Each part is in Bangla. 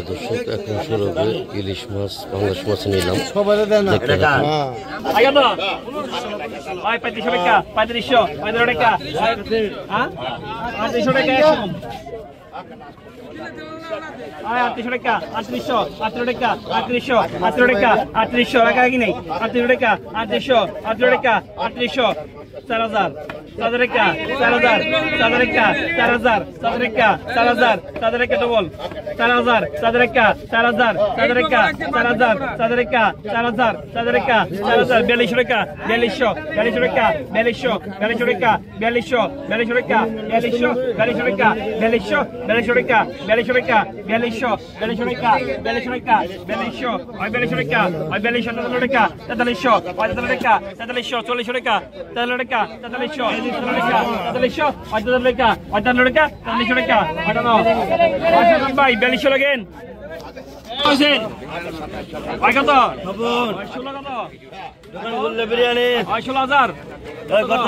দর্শক এখন শুরু হবে ইলিশ মাছ পাঙ্গাস মাছ নিলাম বিরিয়ানি 16,000 কত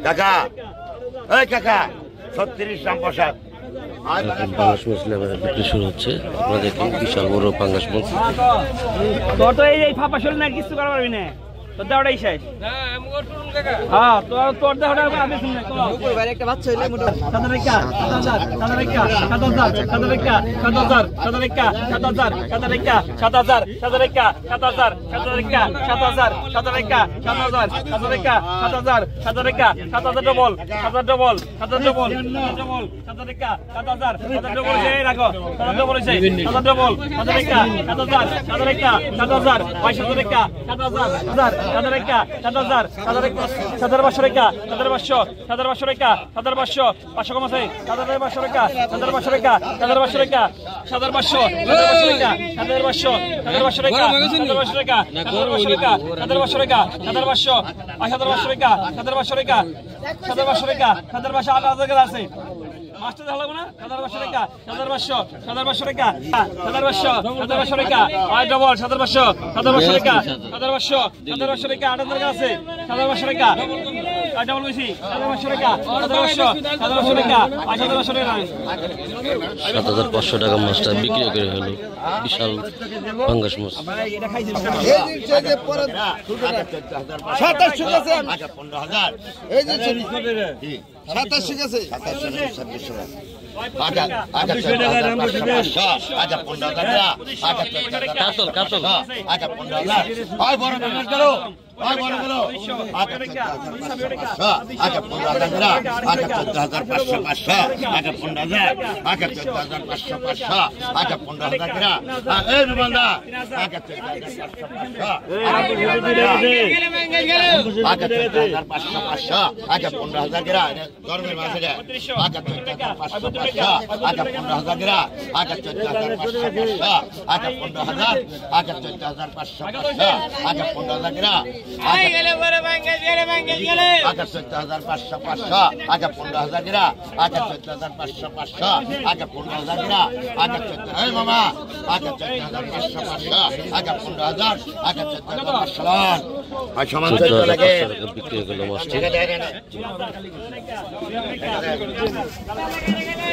কাকা কাকা 36 রাম প্রসাদ পাঙ্গাস মাছ বিক্রি শুরু হচ্ছে। আপনারা দেখুন বিশাল বড় পাঙ্গাস মাছ। তোর তো এই ফাঁপা শরীর না কিছু করা পারবি না, তোর দেওয়াটাই শেষ। হ্যাঁ তোর দেওয়াটা আমি শুনে একটা বাচ্চা হইলে মাস্টার ভালো না 1500 টাকা 1500 টাকা 1500 টাকা আই ডবল 1500 টাকা 1500 টাকা 8000 টাকা আছে 1500 টাকা আই ডবল বেশি 1500 টাকা 1500 টাকা 1500 টাকা 7500 টাকা মাছটা বিক্রি করে হলো বিশাল পাঙ্গাস মাছ। এটা খাইছি এই যে পরে 2700 আছে 15000 এই যে 2700 আছে বিক্রি হলো মাছটি।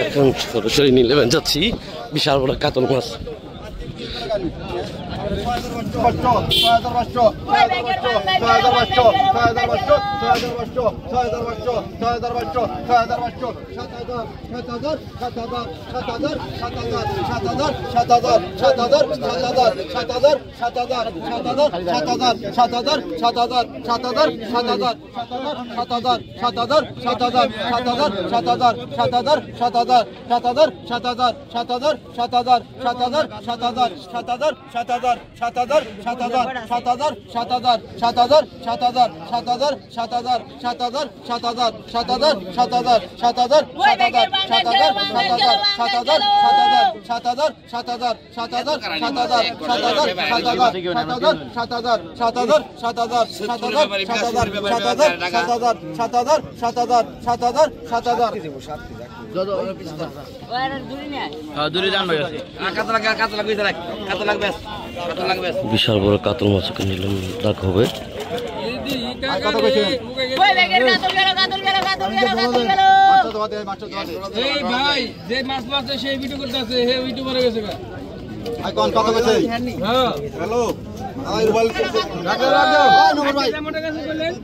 এখন সরাসরি নিলে যাচ্ছি বিশাল বড় কাতল মাছ। 7,000 7,000 7,000 7,000 7,000 7,000 7,000 7,000 7,000 7,000 7,000 7,000 7,000 বিশাল বড় কাতল মাছ নিলাম ডাক হবে। এই ভাই যে মাছ মারছে সেই ভিডিও করতেছে হে ভিডিও করে গেছে গা মোটা কাছে বললেন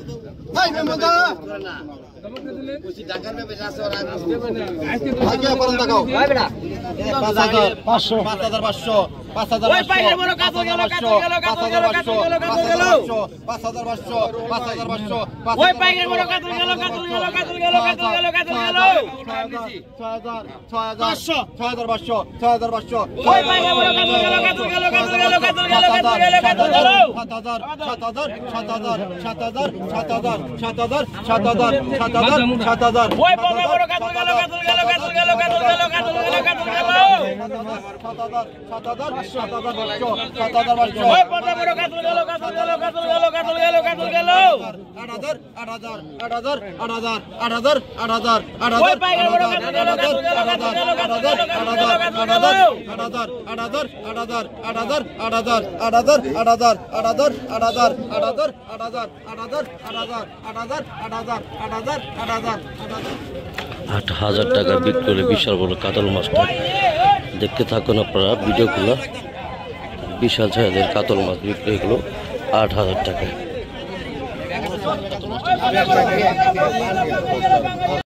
আট হাজার টাকা বিক্রি করে বিশাল বড় কাতল মাছটা। দেখতে থাকুন আপনারা ভিডিওগুলো। বিশাল সাইজের কাতল মাছ বিক্রি হলো 8,000 টাকায়।